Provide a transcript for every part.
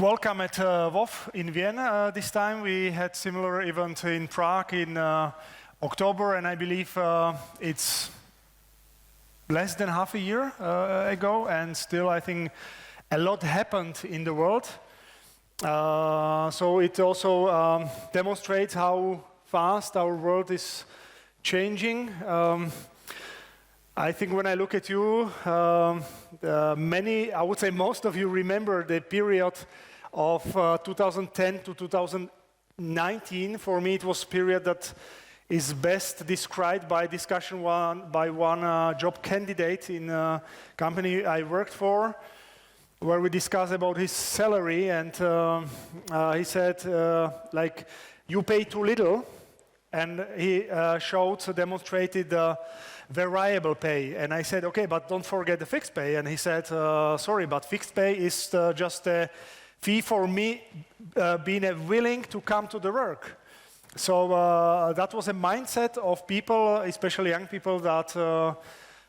welcome at WOF in Vienna. This time we had similar event in Prague in October, and I believe it's less than half a year ago, and still I think a lot happened in the world. So it also demonstrates how fast our world is changing. I think when I look at you, I would say most of you remember the period of 2010 to 2019. For me, it was a period that is best described by discussion by one job candidate in a company I worked for, where we discussed about his salary, and he said, like, you pay too little, and he demonstrated variable pay. And I said, okay, but don't forget the fixed pay. And he said, sorry, but fixed pay is just a fee for me being willing to come to the work. So that was a mindset of people, especially young people, that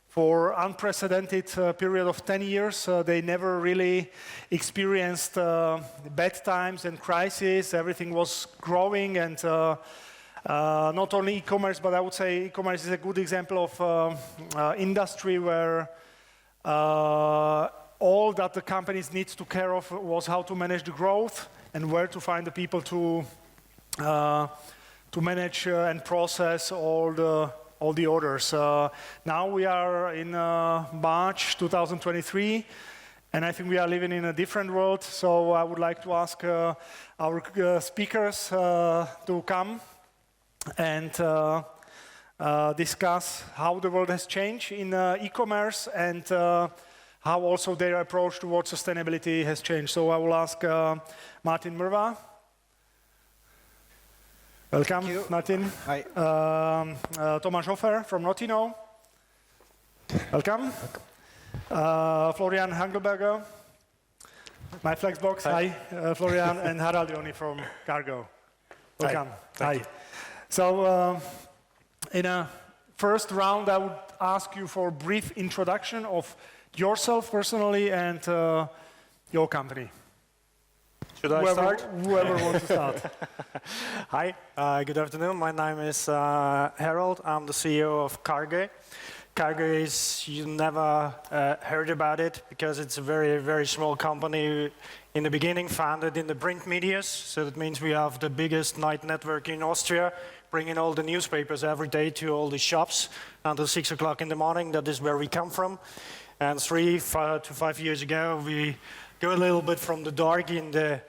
for unprecedented period of 10 years, they never really experienced bad times and crises. Everything was growing, and not only e-commerce, but I would say e-commerce is a good example of industry where all that the companies need to care of was how to manage the growth and where to find the people to manage and process all the orders. Now we are in March 2023, and I think we are living in a different world. So I would like to ask our speakers to come and discuss how the world has changed in e-commerce and how also their approach towards sustainability has changed. So I will ask Martin Mrva. Welcome, Martin. Hi. Thomas Hofer from Notino. Welcome. Florian Hangelberger, my Flexbox. Hi. Florian, and Harald Joni from Cargo. Welcome. Hi. So in a first round, I would ask you for a brief introduction of yourself personally and your company. Should I start? Whoever wants to start. Hi, good afternoon. My name is Harold. I'm the CEO of Cargo. Cargo is, you never heard about it because it's a very, very small company in the beginning, founded in the print medias. So that means we have the biggest night network in Austria, bringing all the newspapers every day to all the shops until 6 o'clock in the morning. That is where we come from. And 3 to 5 years ago, we go a little bit from the dark in the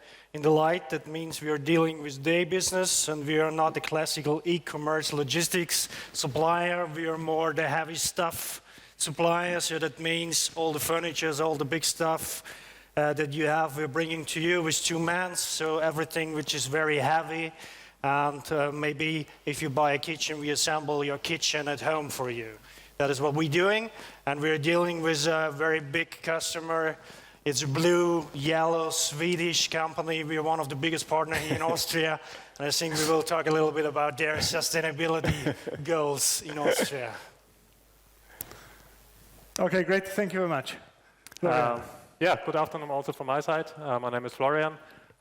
light. That means we are dealing with day business, and we are not the classical e-commerce logistics supplier. We are more the heavy stuff supplier. So that means all the furniture, all the big stuff that you have, we're bringing to you with 2 men. So everything which is very heavy. And maybe if you buy a kitchen, we assemble your kitchen at home for you. That is what we're doing. And we're dealing with a very big customer. It's a blue, yellow, Swedish company. We are one of the biggest partners here in Austria. And I think we will talk a little bit about their sustainability goals in Austria. Okay, great. Thank you very much. Yeah, good afternoon also from my side. My name is Florian.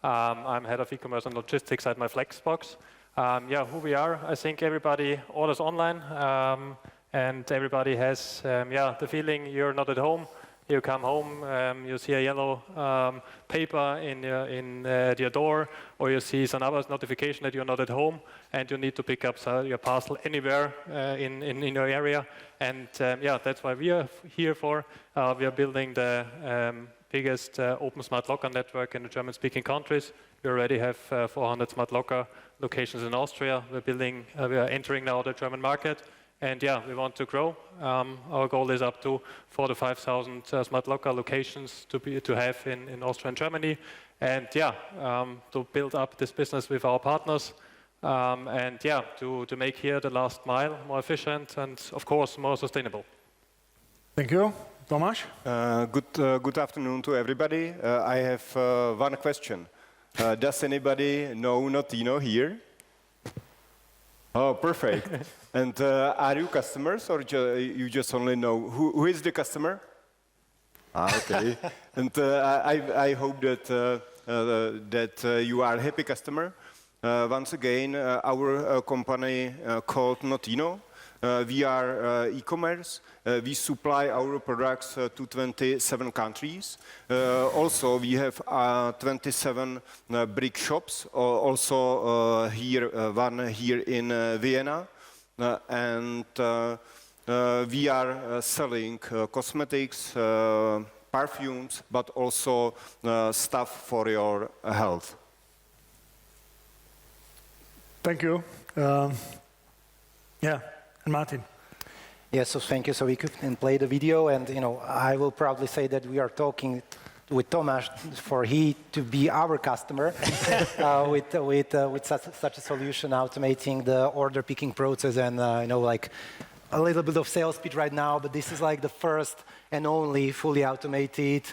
I'm head of e-commerce and logistics at my Flexbox. Yeah, who we are, I think everybody orders online, and everybody has the feeling you're not at home. You come home, you see a yellow paper in your door, or you see some other notification that you're not at home, and you need to pick up your parcel anywhere in your area. And yeah, that's why we are here for. We are building the biggest open smart locker network in the German-speaking countries. We already have 400 smart locker locations in Austria. We are entering now the German market. And yeah, we want to grow. Our goal is up to 4,000 to 5,000 smart locker locations to have in Austria and Germany. And yeah, to build up this business with our partners. And yeah, to make here the last mile more efficient and of course more sustainable. Thank you. Tomasz? Good afternoon to everybody. I have one question. Does anybody know Notino here? Oh, perfect. And are you customers, or you just only know who is the customer? Okay. And I hope that that you are a happy customer. Once again, our company called Notino. We are e-commerce. We supply our products to 27 countries. Also, we have 27 brick shops. Also, one here in Vienna, and we are selling cosmetics, perfumes, but also stuff for your health. Thank you. Yeah, and Martin. Yes, so thank you. So we can play the video, and I will proudly say that we are talking with Tomáš for he to be our customer with such a solution, automating the order picking process, and like a little bit of sales pitch right now. But this is like the first and only fully automated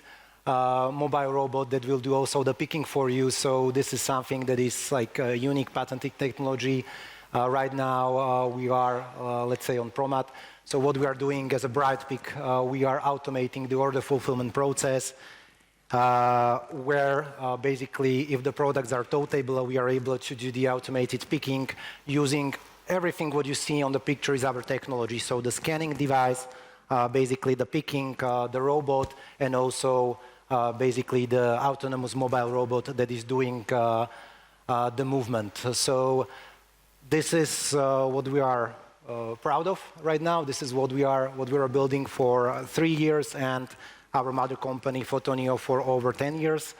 mobile robot that will do also the picking for you. So this is something that is like a unique patented technology. Right now we are, let's say, on Promat. So what we are doing as a Brightpick, we are automating the order fulfillment process, where basically if the products are tow-table, we are able to do the automated picking using everything what you see on the picture is our technology. So the scanning device, basically the picking, the robot, and also basically the autonomous mobile robot that is doing the movement. So this is what we are proud of right now. This is what we are building for 3 years, and our mother company Fotonio for over 10 years.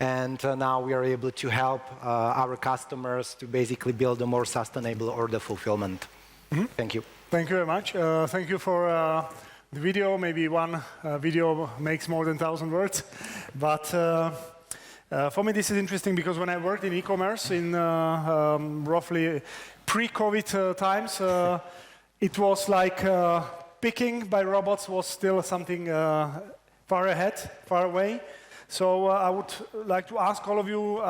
And now we are able to help our customers to basically build a more sustainable order fulfillment. Mm-hmm. Thank you. Thank you very much. Thank you for the video. Maybe one video makes more than 1,000 words. But for me, this is interesting because when I worked in e-commerce in roughly pre-COVID times, it was like picking by robots was still something far ahead, far away. So I would like to ask all of you,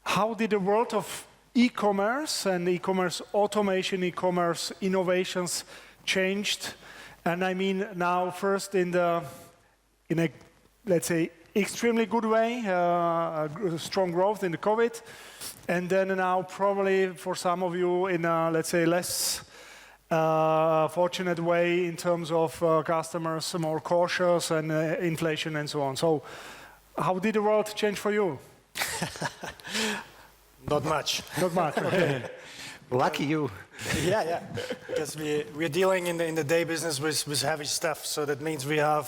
how did the world of e-commerce and e-commerce automation, e-commerce innovations changed? And I mean now first in a, let's say, extremely good way, strong growth in the COVID, and then now probably for some of you in a, let's say, less fortunate way in terms of customers more cautious and inflation and so on. So how did the world change for you? Not much. Not much, okay. Lucky you. Yeah. Because we're dealing in the day business with heavy stuff. So that means we have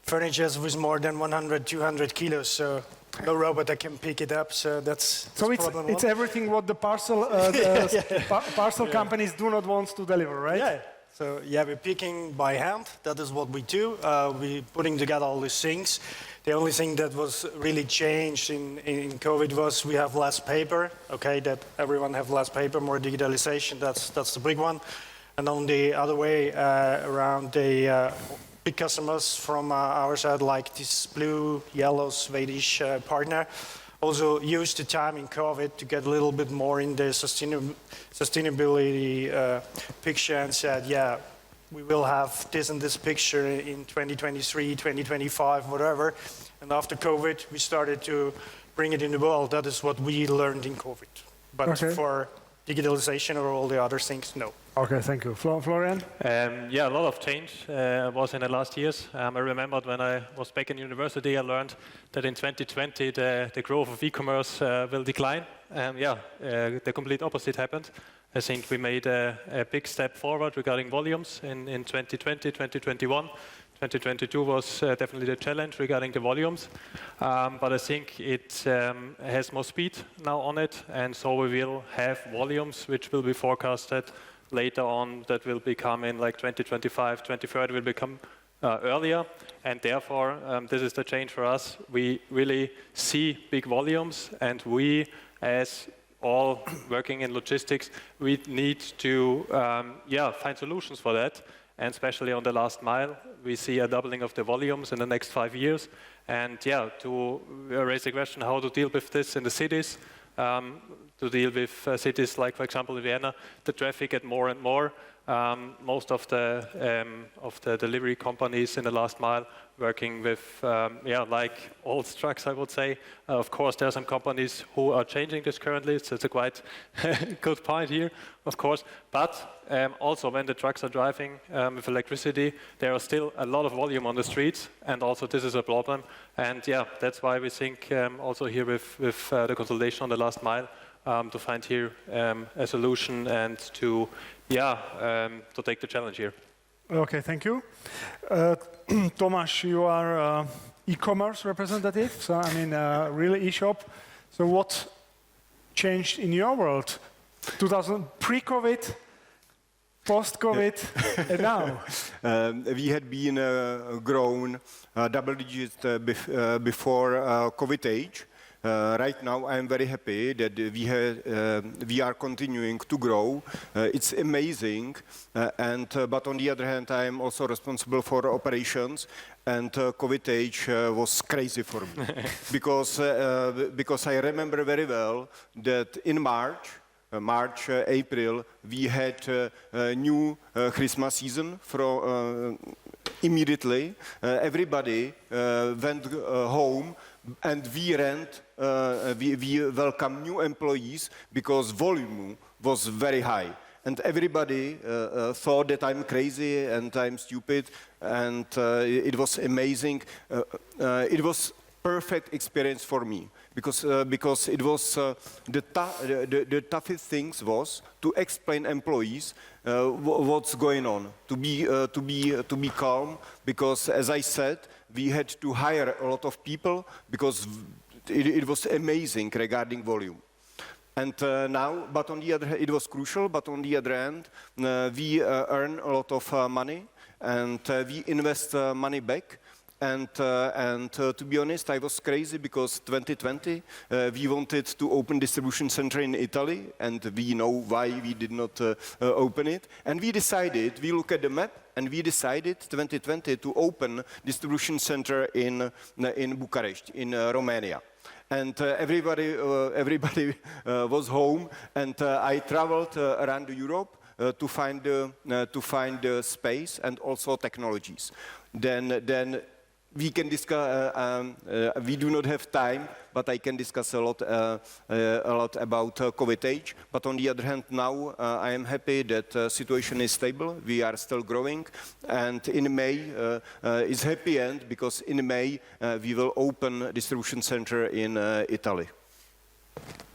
furniture with more than 100, 200 kilos. So no robot that can pick it up, so that's problem it's everything what the parcel parcel companies do not want to deliver, right? Yeah. So we're picking by hand. That is what we do. We're putting together all these things. The only thing that was really changed in COVID was we have less paper. Okay, that everyone have less paper, more digitalization. That's the big one. And on the other way around, the big customers from our side, like this blue, yellow Swedish partner, also used the time in COVID to get a little bit more in the sustainability picture and said, we will have this and this picture in 2023, 2025, whatever. And after COVID, we started to bring it in the world. That is what we learned in COVID. But for digitalization or all the other things, no. Okay, thank you. Florian? A lot of change was in the last years. I remembered when I was back in university, I learned that in 2020 the growth of e-commerce will decline. The complete opposite happened. I think we made a big step forward regarding volumes in 2020, 2021. 2022 was definitely the challenge regarding the volumes, but I think it has more speed now on it, and so we will have volumes which will be forecasted later on that will become in like 2025, 2030 will become earlier, and therefore this is the change for us. We really see big volumes, and we as all working in logistics, we need to find solutions for that. And especially on the last mile, we see a doubling of the volumes in the next 5 years. And to raise the question how to deal with this in the cities, to deal with cities like, for example, in Vienna, the traffic get more and more. Most of the delivery companies in the last mile working with, like old trucks, I would say. Of course, there are some companies who are changing this currently. So it's a quite good point here, of course. But also, when the trucks are driving with electricity, there are still a lot of volume on the streets, and also this is a problem. And yeah, that's why we think also here with the consolidation on the last mile to find here a solution and to take the challenge here. Okay, thank you. Tomáš, you are e-commerce representative, so I mean, really e-shop. So what changed in your world? Pre-COVID, post-COVID, and now? We had been grown double digits before COVID age. Right now, I am very happy that we are continuing to grow. It's amazing, but on the other hand, I am also responsible for operations, and COVID age was crazy for me because I remember very well that in March, April, we had a new Christmas season immediately. Everybody went home, and we welcome new employees because volume was very high. And everybody thought that I'm crazy and I'm stupid, and it was amazing. It was perfect experience for me because it was the toughest things was to explain employees what's going on, to be calm, because as I said, we had to hire a lot of people because it was amazing regarding volume. And now, but on the other hand, it was crucial, but on the other hand, we earn a lot of money, and we invest money back. And to be honest, I was crazy because 2020, we wanted to open distribution center in Italy, and we know why we did not open it. And we look at the map, and we decided 2020 to open distribution center in Bucharest, in Romania. And everybody was home, and I traveled around Europe to find the space and also technologies. Then we can discuss. We do not have time, but I can discuss a lot about COVID age. But on the other hand, now I am happy that situation is stable. We are still growing, and in May is happy end because in May we will open a distribution center in Italy.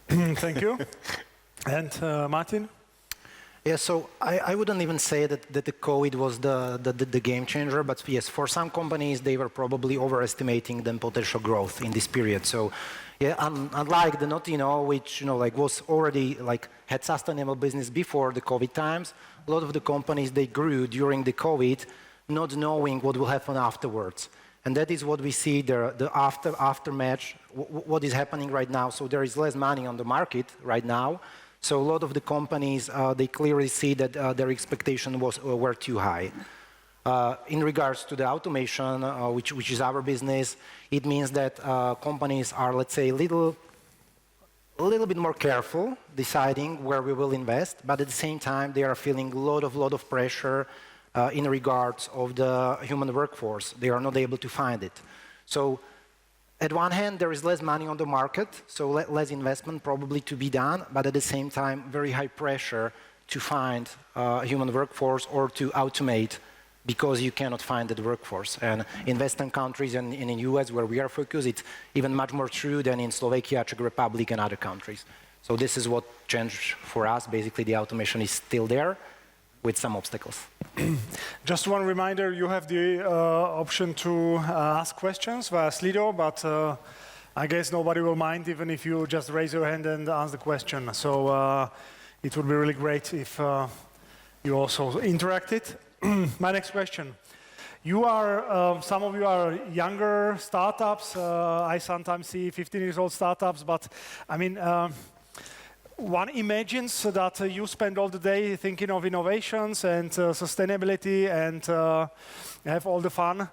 Thank you. And Martin? Yeah, so I wouldn't even say that the COVID was the game changer, but yes, for some companies, they were probably overestimating the potential growth in this period. So yeah, unlike the Notino, which was already had sustainable business before the COVID times, a lot of the companies, they grew during the COVID, not knowing what will happen afterwards. And that is what we see, the aftermath, what is happening right now. So there is less money on the market right now. So a lot of the companies, they clearly see that their expectations were too high. In regards to the automation, which is our business, it means that companies are, let's say, a little bit more careful deciding where we will invest, but at the same time, they are feeling a lot of pressure in regards of the human workforce. They are not able to find it. So at one hand, there is less money on the market, so less investment probably to be done, but at the same time, very high pressure to find human workforce or to automate because you cannot find that workforce. And in Western countries and in the US, where we are focused, it's even much more true than in Slovakia, Czech Republic, and other countries. So this is what changed for us. Basically, the automation is still there with some obstacles. Just one reminder, you have the option to ask questions via Slido, but I guess nobody will mind even if you just raise your hand and ask the question. So it would be really great if you also interacted. My next question. You are, some of you are younger startups. I sometimes see 15-year-old startups, but I mean, one imagines that you spend all the day thinking of innovations and sustainability and have all the fun.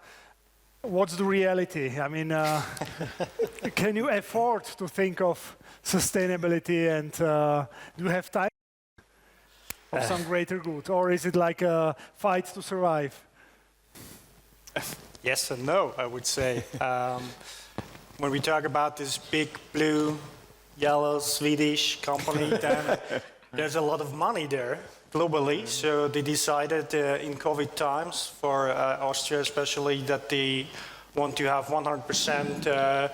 What's the reality? I mean, can you afford to think of sustainability and do you have time? of some greater good? Or is it like a fight to survive? Yes and no, I would say. When we talk about this big blue, yellow Swedish company, then there's a lot of money there globally. So they decided in COVID times, for Austria especially, that they want to have 100%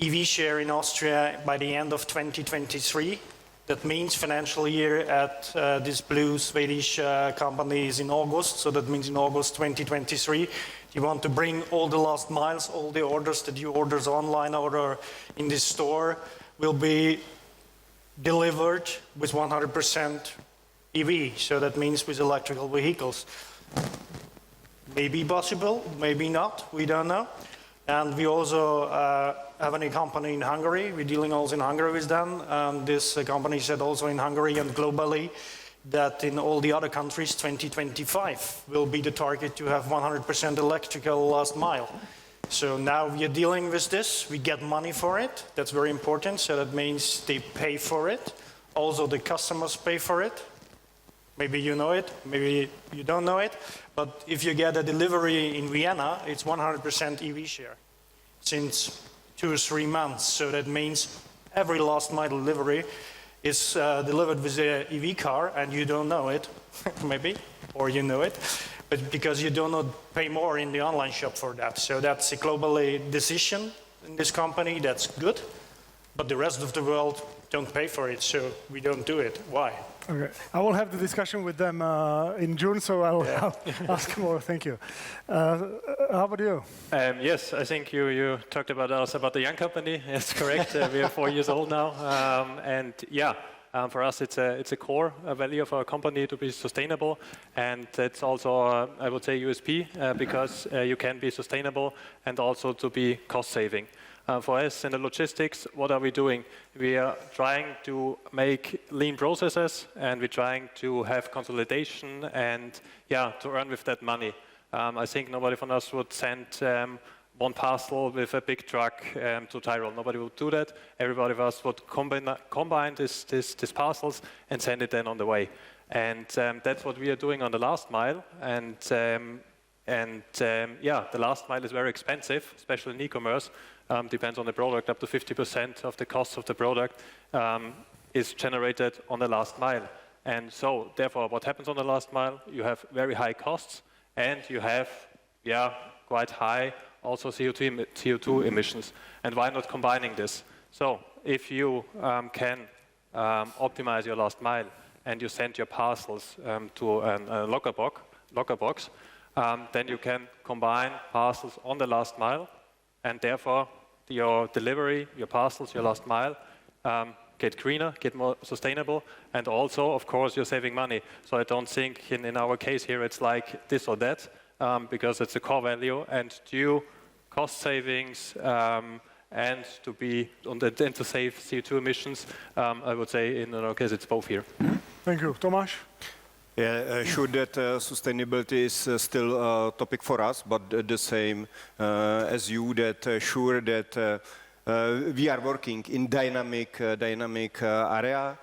EV share in Austria by the end of 2023. That means financial year at this blue Swedish company is in August. So that means in August 2023, you want to bring all the last miles, all the orders that you orders online or in this store will be delivered with 100% EV. So that means with electrical vehicles. Maybe possible, maybe not, we don't know. And we also have a company in Hungary. We're dealing also in Hungary with them. And this company said also in Hungary and globally that in all the other countries, 2025 will be the target to have 100% electrical last mile. So now we are dealing with this. We get money for it. That's very important. So that means they pay for it. Also, the customers pay for it. Maybe you know it, maybe you don't know it. But if you get a delivery in Vienna, it's 100% EV share since 2 or 3 months. So that means every last mile delivery is delivered with an EV car, and you don't know it, maybe, or you know it, but because you do not pay more in the online shop for that. So that's a global decision in this company. That's good, but the rest of the world don't pay for it, so we don't do it. Why? Okay. I will have the discussion with them in June, so I'll ask more. Thank you. How about you? Yes, I think you talked about us, about the young company. That's correct. We are 4 years old now. And yeah, for us, it's a core value of our company to be sustainable. And it's also, I would say, USP, because you can be sustainable and also to be cost saving. For us in the logistics, what are we doing? We are trying to make lean processes, and we're trying to have consolidation and, yeah, to earn with that money. I think nobody from us would send one parcel with a big truck to Tyrol. Nobody would do that. Everybody of us would combine these parcels and send it then on the way. And that's what we are doing on the last mile. And yeah, the last mile is very expensive, especially in e-commerce. Depends on the product. Up to 50% of the cost of the product is generated on the last mile. And so, therefore, what happens on the last mile? You have very high costs, and you have, yeah, quite high also CO2 emissions. And why not combining this? So, if you can optimize your last mile and you send your parcels to a locker box, then you can combine parcels on the last mile, and therefore your delivery, your parcels, your last mile get greener, get more sustainable, and also, of course, you're saving money. So I don't think in our case here it's like this or that, because it's a core value, and due cost savings and to save CO2 emissions, I would say in our case it's both here. Thank you. Tomáš? Yeah, sure that sustainability is still a topic for us, but the same as you, that sure that we are working in dynamic area,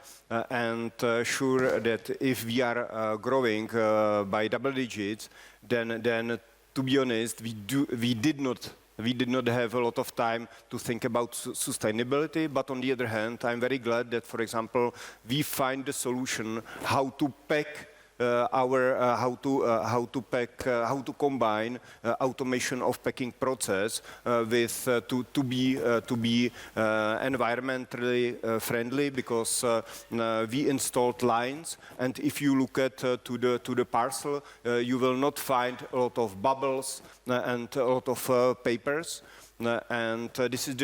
and sure that if we are growing by double digits, then to be honest, we did not have a lot of time to think about sustainability, but on the other hand, I'm very glad that, for example, we find the solution how to pack how to combine automation of packing process with to be environmentally friendly, because we installed lines, and if you look at to the parcel, you will not find a lot of bubbles and a lot of papers. And this is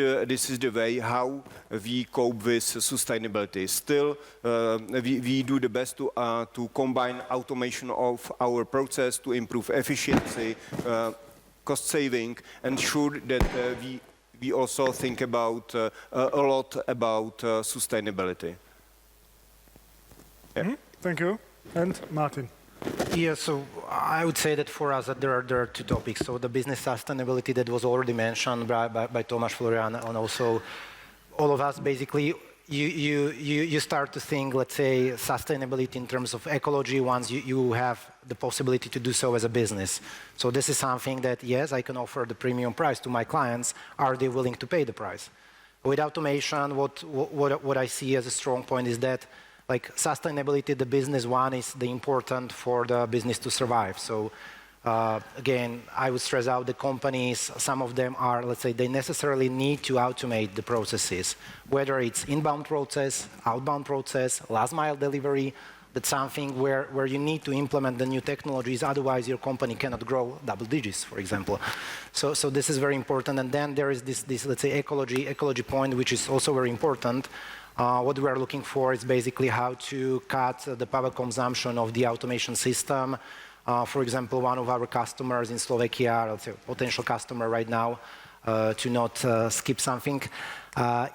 the way how we cope with sustainability. Still, we do the best to combine automation of our process to improve efficiency, cost saving, and sure that we also think about a lot about sustainability. Yeah. Thank you. And Martin? Yeah, so I would say that for us that there are two topics. So the business sustainability that was already mentioned by Tomáš, Florian, and also all of us. Basically, you start to think, let's say, sustainability in terms of ecology once you have the possibility to do so as a business. So this is something that, yes, I can offer the premium price to my clients. Are they willing to pay the price? With automation, what I see as a strong point is that, like, sustainability, the business one, is the important for the business to survive. So again, I would stress out the companies, some of them are, let's say, they necessarily need to automate the processes, whether it's inbound process, outbound process, last mile delivery. That's something where you need to implement the new technologies, otherwise your company cannot grow double digits, for example. So this is very important. And then there is this let's say, ecology point, which is also very important. What we are looking for is basically how to cut the power consumption of the automation system. For example, one of our customers in Slovakia, let's say potential customer right now, to not skip something,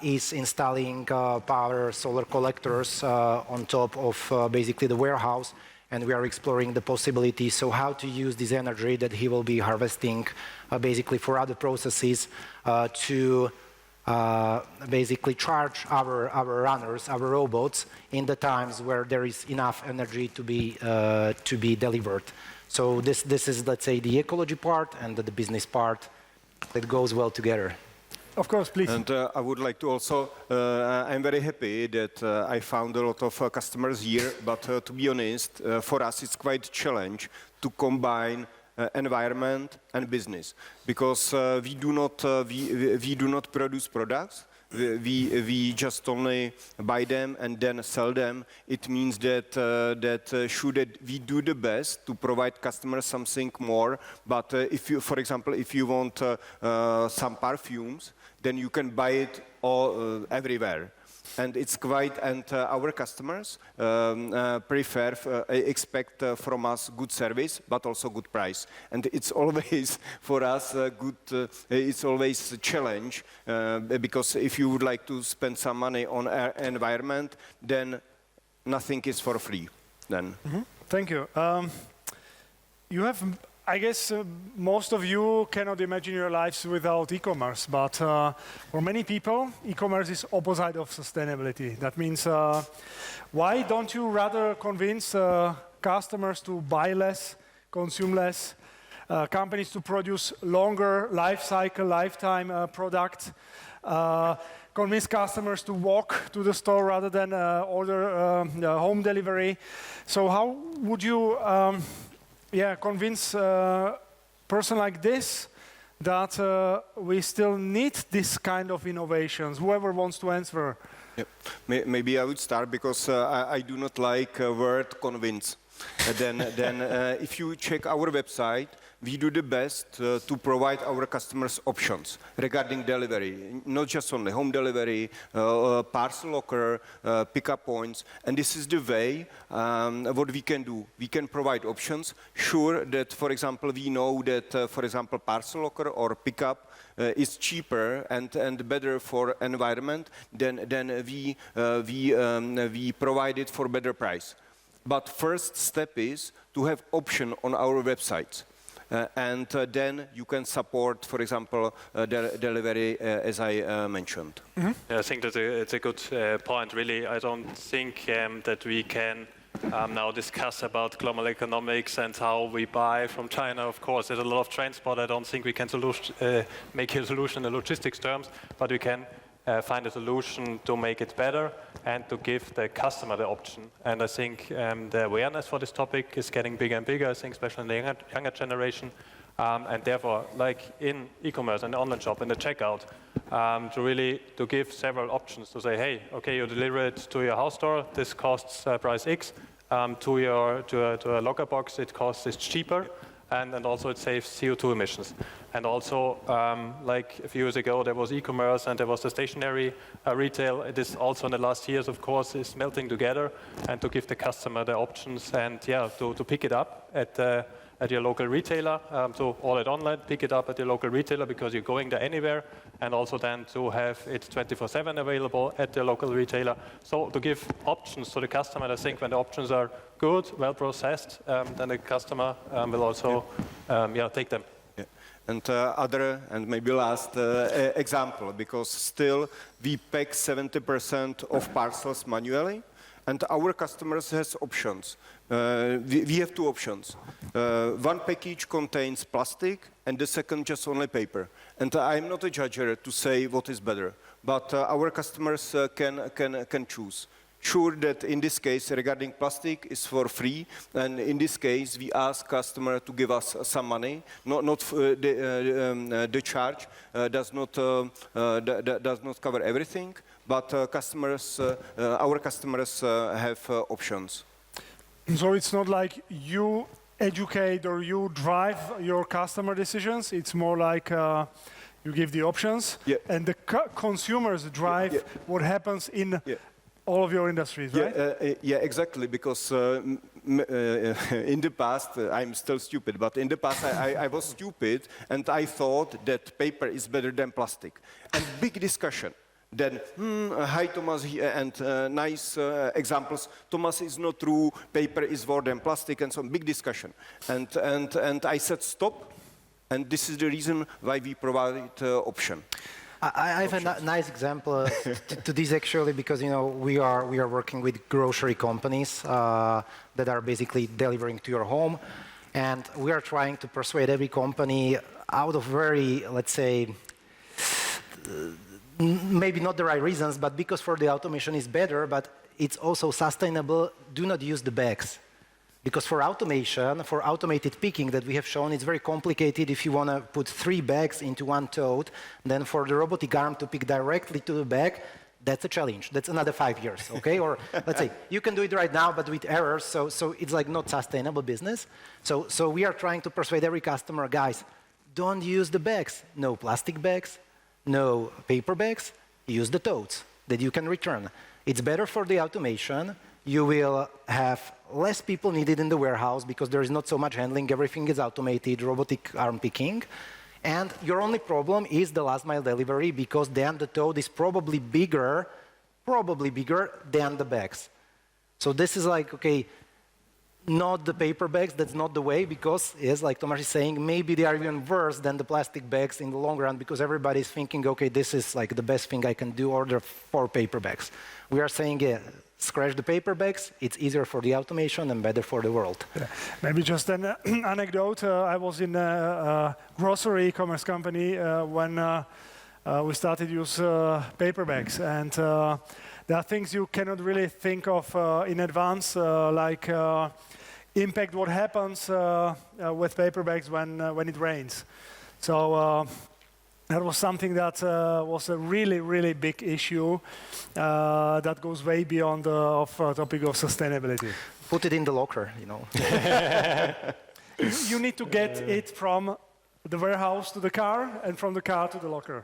is installing power solar collectors on top of basically the warehouse, and we are exploring the possibility, so how to use this energy that he will be harvesting basically for other processes to basically charge our runners, our robots, in the times where there is enough energy to be delivered. So this is, let's say, the ecology part and the business part that goes well together. Of course, please. And I would like to also, I'm very happy that I found a lot of customers here, but to be honest, for us it's quite a challenge to combine environment and business, because we do not produce products. We just only buy them and then sell them. It means that we do the best to provide customers something more. But if you, for example, if you want some perfumes, then you can buy it all everywhere. And it's quite, and our customers expect from us good service, but also good price. And it's always, for us, it's always a challenge, because if you would like to spend some money on our environment, then nothing is for free then. Mm-hmm. Thank you. You have, I guess most of you cannot imagine your lives without e-commerce, but for many people, e-commerce is opposite of sustainability. That means, why don't you rather convince customers to buy less, consume less, companies to produce longer lifetime products, convince customers to walk to the store rather than order home delivery? So how would you convince a person like this that we still need this kind of innovations? Whoever wants to answer. Yep. Maybe I would start, because I do not like word convince. Then if you check our website, we do the best to provide our customers options regarding delivery, not just only home delivery, parcel locker, pickup points. And this is the way what we can do. We can provide options. Sure that, for example, we know that, for example, parcel locker or pickup is cheaper and better for environment than we provide it for better price. But first step is to have option on our website. And then you can support, for example, delivery, as I mentioned. Mm-hmm. Yeah, I think it's a good point, really. I don't think that we can now discuss about global economics and how we buy from China. Of course, there's a lot of transport. I don't think we can make a solution in logistics terms, but we can find a solution to make it better and to give the customer the option. And I think the awareness for this topic is getting bigger and bigger, I think, especially in the younger generation. And therefore, like in e-commerce and the online shop, in the checkout, to give several options to say, hey, okay, you deliver it to your house store, this costs price X. To a locker box, it's cheaper. And also it saves CO2 emissions. And also, like a few years ago, there was e-commerce and there was the stationary retail. It is also in the last years, of course, is melting together, and to give the customer the options and to pick it up at your local retailer. So order it online, pick it up at your local retailer because you're going there anywhere, and also then to have it 24/7 available at the local retailer. So to give options to the customer, and I think when the options are good, well processed, then the customer will also take them. Yeah. And other, and maybe last example, because still we pack 70% of parcels manually, and our customers has options. We have two options. One package contains plastic, and the second just only paper. And I'm not a judger to say what is better, but our customers can choose. Sure that in this case regarding plastic is for free, and in this case we ask customer to give us some money. The charge does not cover everything, but our customers have options. So it's not like you educate or you drive your customer decisions. It's more like you give the options, yeah. and the consumers drive what happens in all of your industries, right? Yeah, exactly, because in the past, I'm still stupid, but in the past I was stupid and I thought that paper is better than plastic. And big discussion. Then, hi Thomas, and nice examples. Thomas is not true, paper is more than plastic, and some big discussion. And I said stop, and this is the reason why we provide option. I have a nice example to this actually, because we are working with grocery companies that are basically delivering to your home, and we are trying to persuade every company out of very, let's say, maybe not the right reasons, but because for the automation is better, but it's also sustainable. Do not use the bags. Because for automation, for automated picking that we have shown, it's very complicated if you want to put 3 bags into one tote. Then for the robotic arm to pick directly to the bag, that's a challenge. That's another 5 years, okay? Or let's say, you can do it right now, but with errors, so it's like not sustainable business. So we are trying to persuade every customer, guys, don't use the bags. No plastic bags, no paper bags, use the totes that you can return. It's better for the automation. You will have less people needed in the warehouse because there is not so much handling. Everything is automated, robotic arm picking. And your only problem is the last mile delivery, because then the tote is probably bigger than the bags. So this is like, okay, not the paper bags, that's not the way, because, yes, like Tomáš is saying, maybe they are even worse than the plastic bags in the long run, because everybody's thinking, okay, this is like the best thing I can do, order 4 paper bags. We are saying, yeah, scratch the paper bags, it's easier for the automation and better for the world. Yeah. Maybe just an anecdote. I was in a grocery e-commerce company when we started to use paper bags. And there are things you cannot really think of in advance, like impact what happens with paper bags when it rains. So that was something that was a really, really big issue that goes way beyond the topic of sustainability. Put it in the locker, You need to get it from the warehouse to the car and from the car to the locker.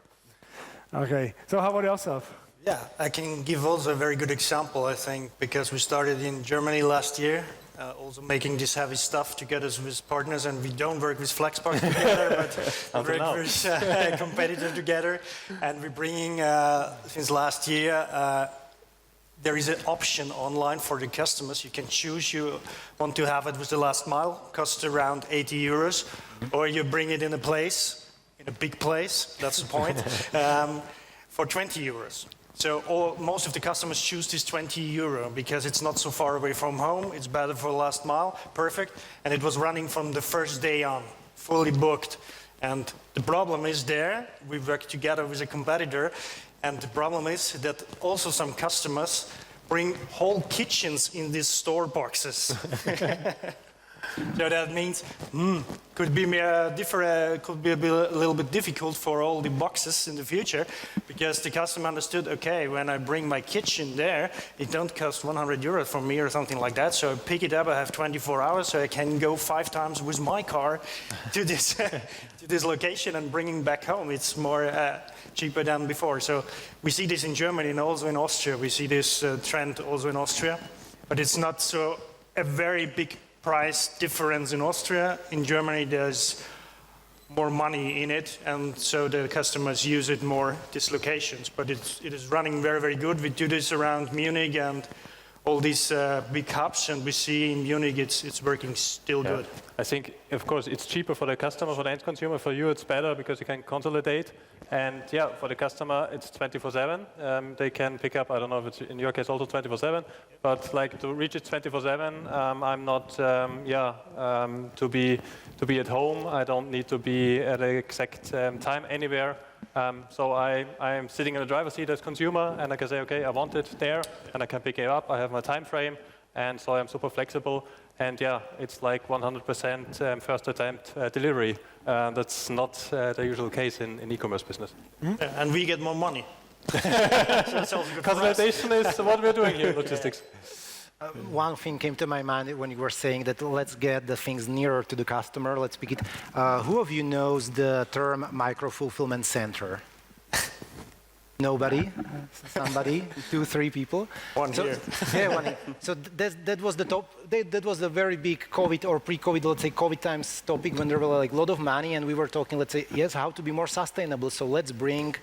Okay, so how about yourself? Yeah, I can give also a very good example, I think, because we started in Germany last year, also making this heavy stuff together with partners, and we don't work with Flexbox together, but we work with competitors together, and we're bringing, since last year, there is an option online for the customers. You can choose you want to have it with the last mile, costs around 80 euros, or you bring it in a place, in a big place, that's the point, for 20 euros. So most of the customers choose this 20 euro because it's not so far away from home, it's better for last mile, perfect, and it was running from the first day on, fully booked. And the problem is there, we work together with a competitor, and the problem is that also some customers bring whole kitchens in these store boxes. So that means could be a little bit difficult for all the boxes in the future, because the customer understood, okay, when I bring my kitchen there, it don't cost 100 euros for me or something like that. So I pick it up, I have 24 hours, so I can go 5 times with my car to this to this location and bring it back home. It's more cheaper than before. So we see this in Germany and also in Austria. We see this trend also in Austria, but it's not so a very big price difference in Austria. In Germany, there's more money in it, and so the customers use it more, these locations. But it is running very, very good. We do this around Munich and all these big hubs, and we see in Munich it's working still good. I think, of course, it's cheaper for the customer, for the end consumer. For you, it's better because you can consolidate. And yeah, for the customer, it's 24/7. They can pick up. I don't know if it's in your case also 24/7, but like to reach it 24/7, I'm not to be at home. I don't need to be at the exact time anywhere. So I am sitting in the driver's seat as consumer, and I can say, okay, I want it there, and I can pick it up. I have my time frame, and so I'm super flexible. And yeah, it's like 100% first attempt delivery. That's not the usual case in e-commerce business. And we get more money. So that's also good for us. Consolidation is what we're doing here in logistics. One thing came to my mind when you were saying that let's get the things nearer to the customer. Let's pick it. Who of you knows the term micro-fulfillment center? Nobody? Somebody? 2, 3 people? One here. Yeah, one here. So that was the top. That was a very big COVID or pre-COVID, let's say COVID times topic when there were like a lot of money, and we were talking, let's say, yes, how to be more sustainable. So let's bring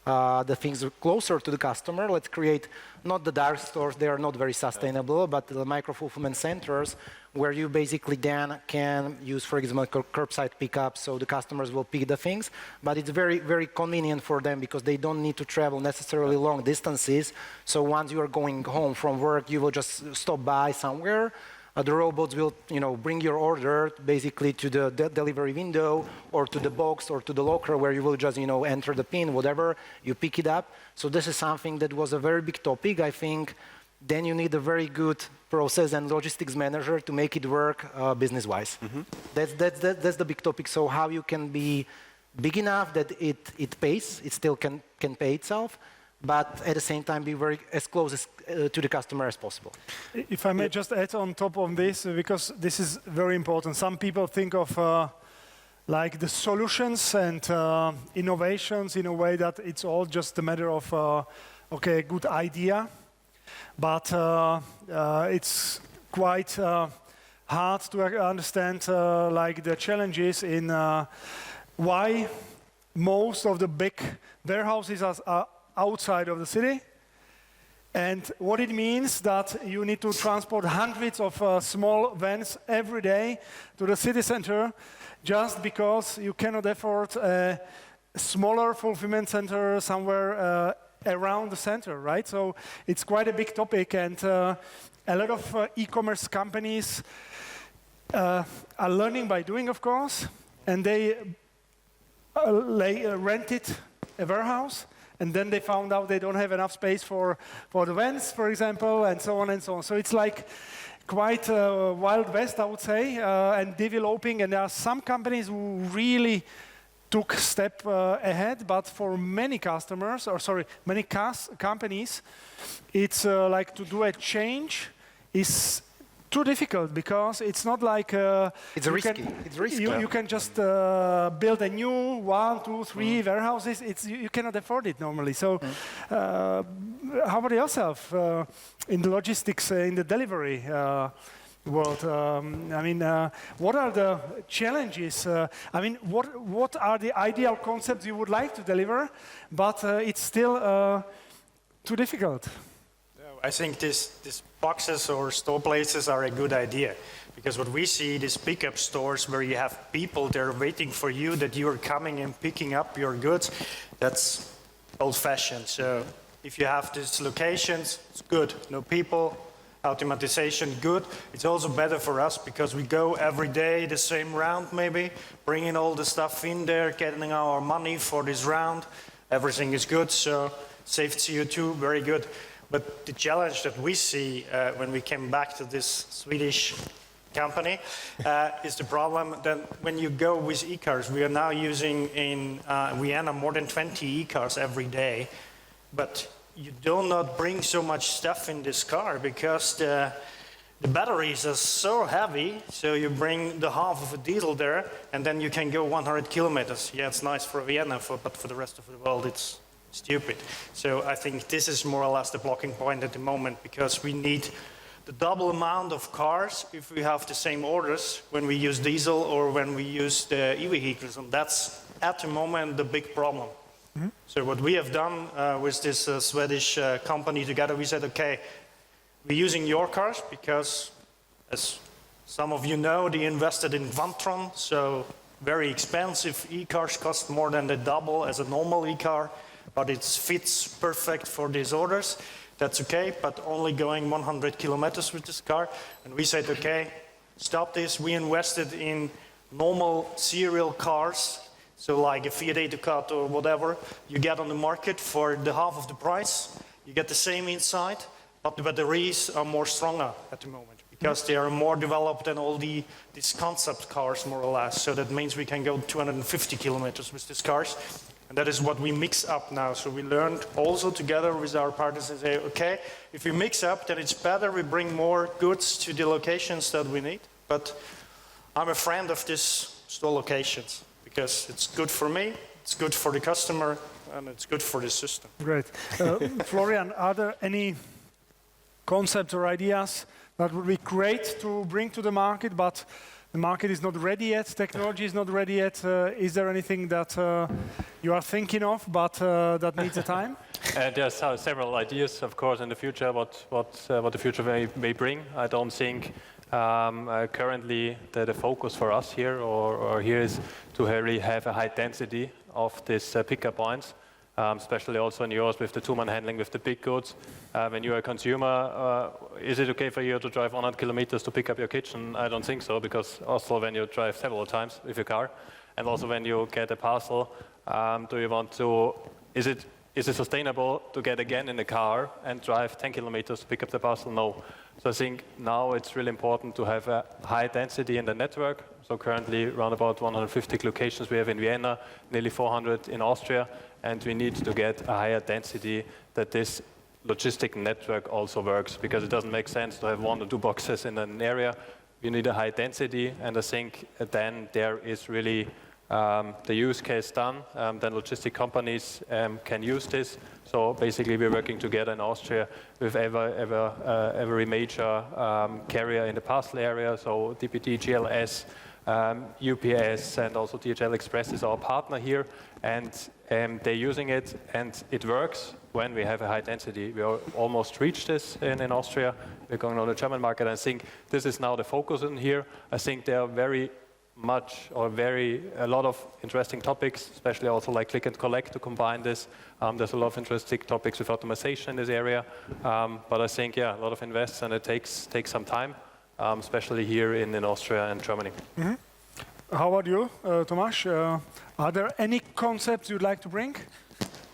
the things closer to the customer. Let's create not the dark stores, they are not very sustainable, but the micro-fulfillment centers where you basically then can use, for example, curbside pickup, so the customers will pick the things, but it's very, very convenient for them because they don't need to travel necessarily long distances. So once you are going home from work, you will just stop by somewhere. The robots will, bring your order basically to the delivery window or to the box or to the locker where you will just, enter the PIN, whatever, you pick it up. So this is something that was a very big topic. I think then you need a very good process and logistics manager to make it work business-wise. Mm-hmm. That's the big topic. So how you can be big enough that it pays, it still can pay itself, but at the same time be very as close to the customer as possible. If I may just add on top of this, because this is very important. Some people think of like the solutions and innovations in a way that it's all just a matter of, okay, good idea, but it's quite hard to understand like the challenges in why most of the big warehouses are outside of the city, and what it means that you need to transport hundreds of small vans every day to the city center just because you cannot afford a smaller fulfillment center somewhere around the center, right? So it's quite a big topic, and a lot of e-commerce companies are learning by doing, of course, and they rented a warehouse, and then they found out they don't have enough space for the vans, for example, and so on and so on. So it's like quite Wild West, I would say, and developing. And there are some companies who really took a step ahead, but for many customers, many companies, it's like to do a change is too difficult because it's not like it's risky. It's risky. You can just build a new 1, 2, 3 warehouses. You cannot afford it normally. So, how about yourself in the logistics, in the delivery world? What are the challenges? What are the ideal concepts you would like to deliver, but it's still too difficult? I think these boxes or store places are a good idea, because what we see, these pickup stores where you have people there waiting for you, that you are coming and picking up your goods, that's old-fashioned. So if you have these locations, it's good. No people, automatization, good. It's also better for us because we go every day the same round maybe, bringing all the stuff in there, getting our money for this round. Everything is good, so saved CO2, very good. But the challenge that we see when we came back to this Swedish company is the problem that when you go with e-cars, we are now using in Vienna more than 20 e-cars every day, but you do not bring so much stuff in this car because the batteries are so heavy, so you bring the half of a diesel there and then you can go 100 kilometers. Yeah, it's nice for Vienna, but for the rest of the world it's stupid. So I think this is more or less the blocking point at the moment, because we need the double amount of cars if we have the same orders when we use diesel or when we use the e-vehicles, and that's at the moment the big problem. Mm-hmm. So what we have done with this Swedish company together, we said, okay, we're using your cars because, as some of you know, they invested in Vantron, so very expensive e-cars cost more than the double as a normal e-car, but it fits perfect for these orders. That's okay, but only going 100 kilometers with this car. And we said, okay, stop this. We invested in normal serial cars, so like a Fiat Ducato or whatever, you get on the market for the half of the price. You get the same inside, but the batteries are more stronger at the moment because they are more developed than all these concept cars, more or less. So that means we can go 250 kilometers with these cars. And that is what we mix up now. So we learned also together with our partners and say, okay, if we mix up, then it's better. We bring more goods to the locations that we need. But I'm a friend of these store locations because it's good for me, it's good for the customer, and it's good for the system. Great. Florian, are there any concepts or ideas that would be great to bring to the market, but the market is not ready yet, technology is not ready yet? Is there anything that you are thinking of, but that needs a time? There's several ideas, of course, in the future, what the future may bring. I don't think currently the focus for us here or here is to really have a high density of these pickup points. Especially also in yours with the two-man handling, with the big goods. When you're a consumer, is it okay for you to drive 100 kilometers to pick up your kitchen? I don't think so, because also when you drive several times with your car, and also when you get a parcel, do you want to, is it sustainable to get again in the car and drive 10 kilometers to pick up the parcel? No. So I think now it's really important to have a high density in the network. So currently around about 150 locations we have in Vienna, nearly 400 in Austria, and we need to get a higher density that this logistic network also works, because it doesn't make sense to have 1 or 2 boxes in an area. You need a high density, and I think then there is really the use case done. Then logistic companies can use this. So basically we're working together in Austria with every major carrier in the parcel area, so DPD, GLS, UPS, and also DHL Express is our partner here, and they're using it, and it works when we have a high density. We almost reached this in Austria. We're going on the German market. I think this is now the focus in here. I think there are a lot of interesting topics, especially also like click and collect to combine this. There's a lot of interesting topics with automation in this area. But I think, yeah, a lot of invests, and it takes some time. Especially here in Austria and Germany. Mm-hmm. How about you, Tomáš? Are there any concepts you'd like to bring?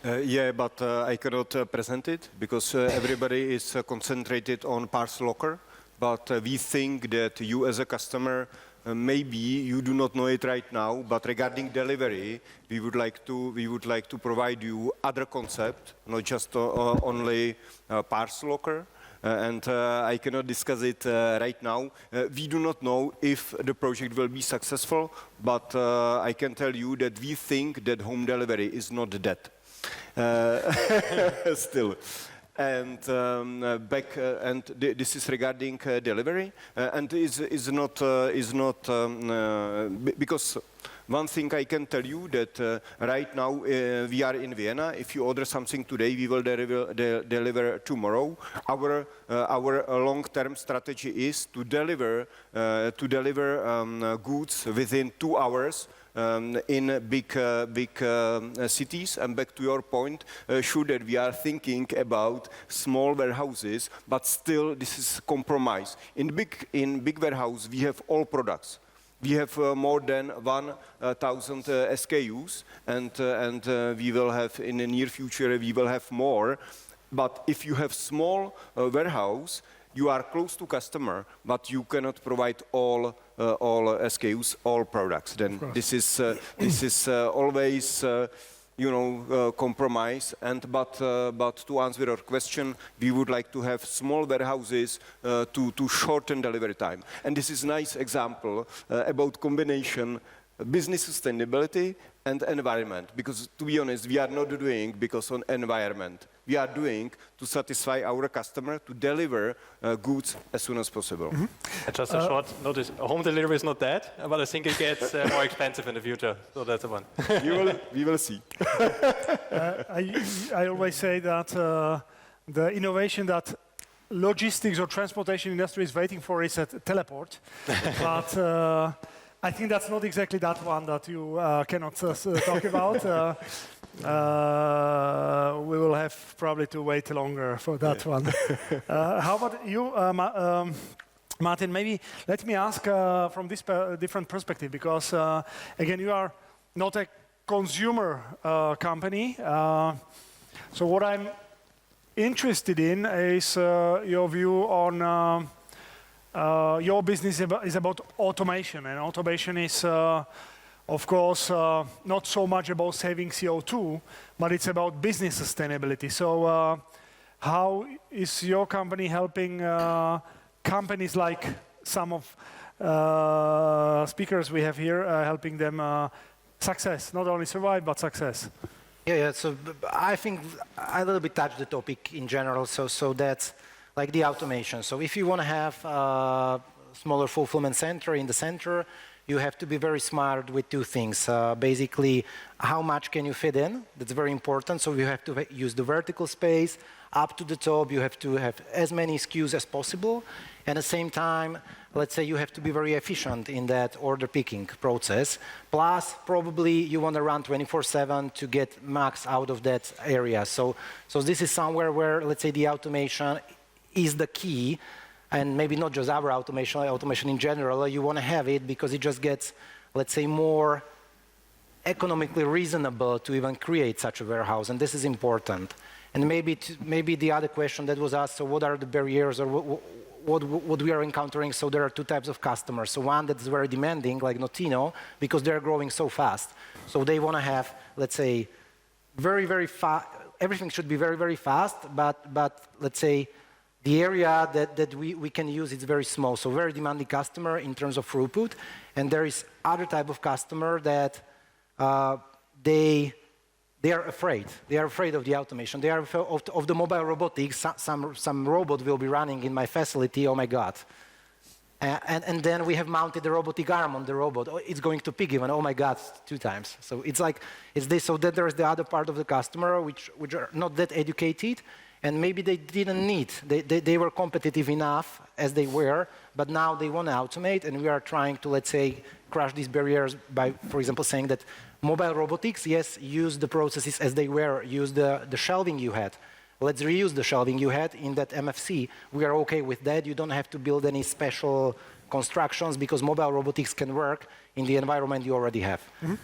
Yeah, but I cannot present it because everybody is concentrated on parcel locker. But we think that you as a customer, maybe you do not know it right now, but regarding delivery, we would like to provide you other concept, not just only parcel locker. And I cannot discuss it right now. We do not know if the project will be successful, but I can tell you that we think that home delivery is not dead. Still. And this is regarding delivery, and is not because one thing I can tell you that right now we are in Vienna. If you order something today, we will deliver tomorrow. Our long-term strategy is to deliver goods within 2 hours. In big cities, and back to your point, sure that we are thinking about small warehouses, but still this is compromise. In big warehouse we have all products. We have more than 1,000 SKUs, and we will have in the near future we will have more. But if you have small warehouse, you are close to customer, but you cannot provide all SKUs, all products. Then this is always compromise. But to answer your question, we would like to have small warehouses to shorten delivery time. And this is a nice example about combination business sustainability and environment. Because to be honest, we are not doing because of environment. We are doing to satisfy our customer to deliver goods as soon as possible. Mm-hmm. Just a short notice, home delivery is not dead, but I think it gets more expensive in the future. So that's the one. We will see. I always say that the innovation that logistics or transportation industry is waiting for is a teleport. But I think that's not exactly that one that you cannot talk about. We will have probably to wait longer for that one. How about you, Martin? Maybe let me ask from this different perspective, because again, you are not a consumer company. So what I'm interested in is your view on your business is about automation, and automation is, of course, not so much about saving CO2, but it's about business sustainability. So how is your company helping companies like some of speakers we have here, helping them success, not only survive, but success? Yeah, so I think I a little bit touched the topic in general, so that's like the automation. So if you want to have a smaller fulfillment center in the center, you have to be very smart with two things. Basically, how much can you fit in? That's very important. So you have to use the vertical space up to the top. You have to have as many SKUs as possible. And at the same time, let's say you have to be very efficient in that order picking process. Plus, probably you want to run 24/7 to get max out of that area. So this is somewhere where, let's say, the automation is the key. And maybe not just our automation in general, you want to have it because it just gets, let's say, more economically reasonable to even create such a warehouse, and this is important. And maybe the other question that was asked, so what are the barriers or what we are encountering? So there are two types of customers. So one that's very demanding, like Notino, because they're growing so fast. So they want to have, let's say, very, very fast, everything should be very, very fast, but let's say, the area that we can use is very small, so very demanding customer in terms of throughput. And there is other type of customer that they are afraid. They are afraid of the automation. They are afraid of the mobile robotics. Some robot will be running in my facility. Oh my God! And then we have mounted the robotic arm on the robot. Oh, it's going to pig even. Oh my God, 2 times. So it's like it's this. So that there is the other part of the customer which are not that educated. And maybe they didn't need, they were competitive enough as they were, but now they want to automate, and we are trying to, let's say, crush these barriers by, for example, saying that mobile robotics, yes, use the processes as they were, use the shelving you had. Let's reuse the shelving you had in that MFC. We are okay with that. You don't have to build any special constructions because mobile robotics can work in the environment you already have. Mm-hmm.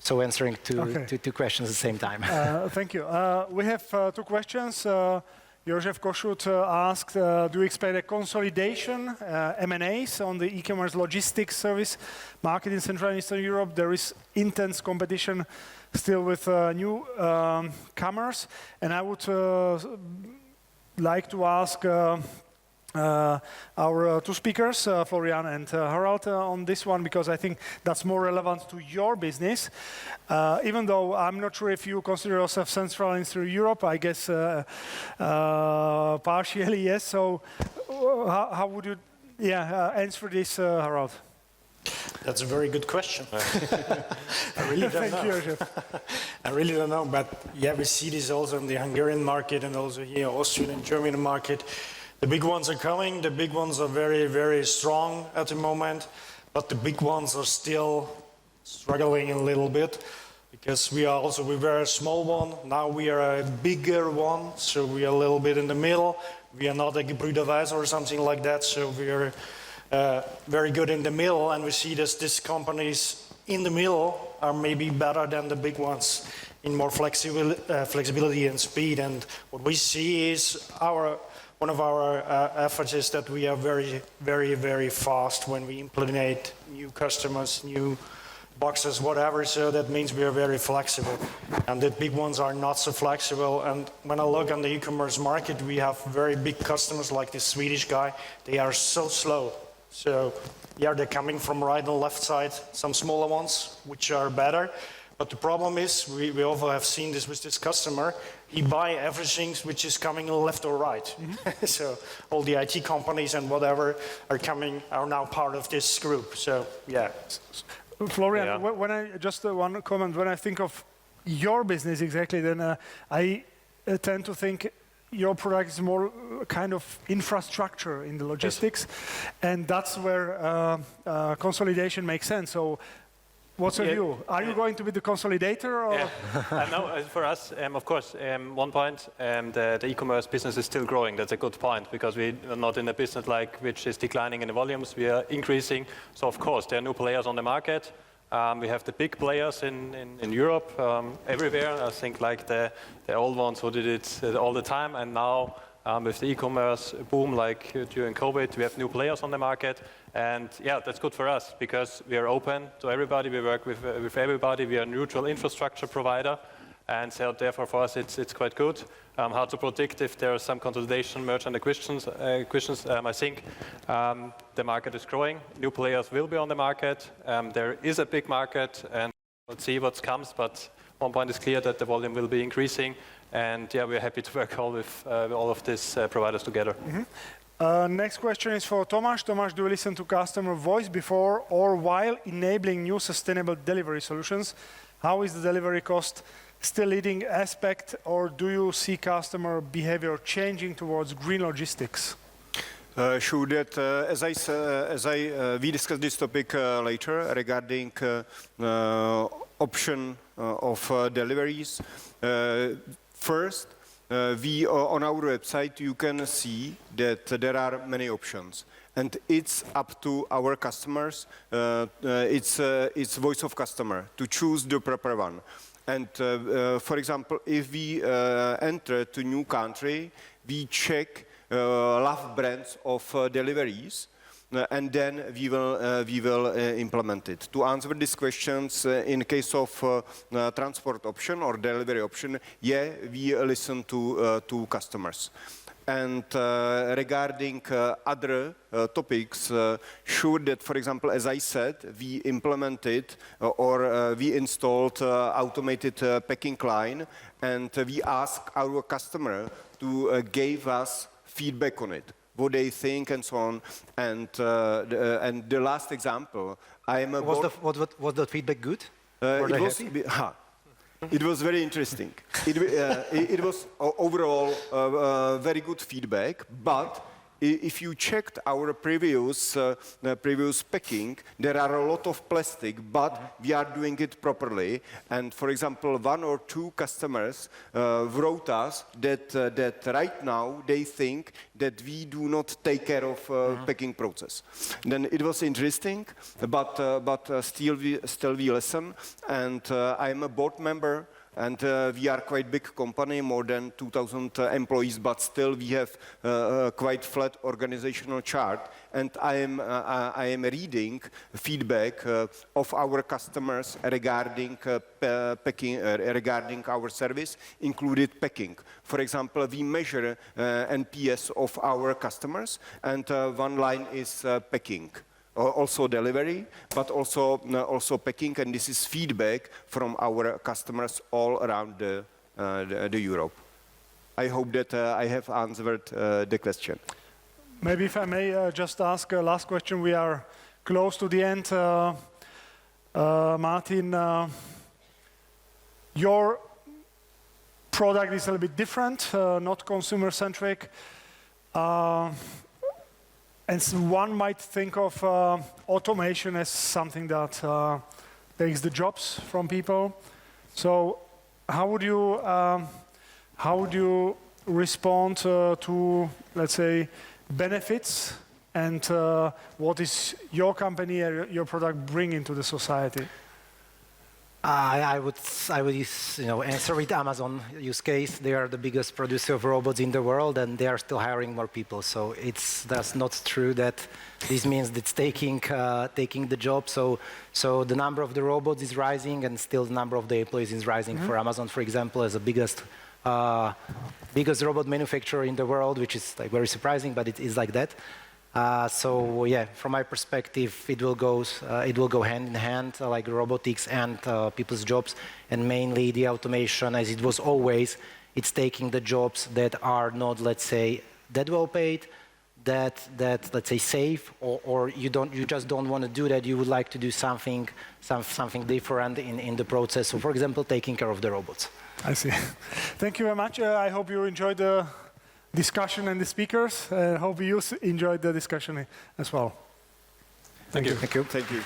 So answering two questions at the same time. Thank you. We have 2 questions. Josef Kossuth asked, do you expect a consolidation, M&As on the e-commerce logistics service market in Central and Eastern Europe? There is intense competition still with new comers. And I would like to ask our 2 speakers, Florian and Harald, on this one, because I think that's more relevant to your business. Even though I'm not sure if you consider yourself Central and Eastern Europe, I guess partially yes. So how would you answer this, Harald? That's a very good question. I really don't know. Thank you, I really don't know, but yeah, we see this also in the Hungarian market and also here, Austrian and German market. The big ones are coming. The big ones are very, very strong at the moment, but the big ones are still struggling a little bit because we were a small one. Now we are a bigger one, so we are a little bit in the middle. We are not a Gebrüder or something like that, so we are very good in the middle, and we see that these companies in the middle are maybe better than the big ones in more flexibility and speed. And what we see is one of our efforts is that we are very, very, very fast when we implement new customers, new boxes, whatever. So that means we are very flexible. And the big ones are not so flexible. And when I look on the e-commerce market, we have very big customers like this Swedish guy. They are so slow. So yeah, they're coming from right and left side, some smaller ones, which are better. But the problem is, we also have seen this with this customer, he buy everything which is coming left or right. Mm-hmm. So all the IT companies and whatever are now part of this group. So yeah. Florian, when I just one comment, when I think of your business exactly, then I tend to think your product is more kind of infrastructure in the logistics, and that's where consolidation makes sense. So what's your view? Are you going to be the consolidator? Or? Yeah, no, for us, of course, one point, the e-commerce business is still growing. That's a good point, because we are not in a business like which is declining in the volumes. We are increasing. So of course, there are new players on the market. We have the big players in Europe, everywhere. I think like the old ones who did it all the time, and now with the e-commerce boom, like during COVID, we have new players on the market. And yeah, that's good for us, because we are open to everybody. We work with everybody. We are a neutral infrastructure provider. And so therefore for us it's quite good. How to predict if there are some consolidation, merger and acquisitions. I think the market is growing. New players will be on the market. There is a big market, and let's see what comes. But one point is clear, that the volume will be increasing. And yeah, we're happy to work with all of these providers together. Mm-hmm. Next question is for Tomáš. Tomáš, do you listen to customer voice before or while enabling new sustainable delivery solutions? How is the delivery cost still leading aspect, or do you see customer behavior changing towards green logistics? Sure. That we discussed this topic later regarding option of deliveries. First, we on our website you can see that there are many options, and it's up to our customers. It's voice of customer to choose the proper one. And for example, if we enter to new country, we check love brands of deliveries, and then we will implement it. To answer these questions, in case of transport option or delivery option, yeah, we listen to customers. And regarding other topics, sure that, for example, as I said, we implemented or we installed automated packing line, and we ask our customer to give us feedback on it, what they think and so on. And the last example, I am a Was the feedback good? It was very interesting. It was overall very good feedback, but if you checked our previous packing, there are a lot of plastic, but we are doing it properly. And for example, one or two customers wrote us that right now they think that we do not take care of packing process. Then it was interesting, but still we listen. And I am a board member. And we are quite big company, more than 2,000 employees, but still we have quite flat organizational chart. And I am reading feedback of our customers regarding packing, regarding our service, included packing. For example, we measure NPS of our customers, and one line is packing. Also delivery, but also packing, and this is feedback from our customers all around the Europe. I hope that I have answered the question. Maybe if I may just ask a last question. We are close to the end. Martin, your product is a little bit different, not consumer-centric. And so one might think of automation as something that takes the jobs from people. So how would you respond to, let's say, benefits, and what is your company or your product bringing to the society? I would answer with Amazon use case. They are the biggest producer of robots in the world, and they are still hiring more people. So that's not true that this means it's taking the job. So the number of the robots is rising, and still the number of the employees is rising. For Amazon, for example, as the biggest robot manufacturer in the world, which is like very surprising, but it is like that. So yeah, from my perspective, it will go hand in hand, like robotics and people's jobs, and mainly the automation, as it was always, it's taking the jobs that are not, let's say, that well paid, that let's say safe, or you just don't want to do that. You would like to do something different in the process. So, for example, taking care of the robots. I see. Thank you very much. I hope you enjoyed the discussion and the speakers. Hope you enjoyed the discussion as well. Thank you. Thank you.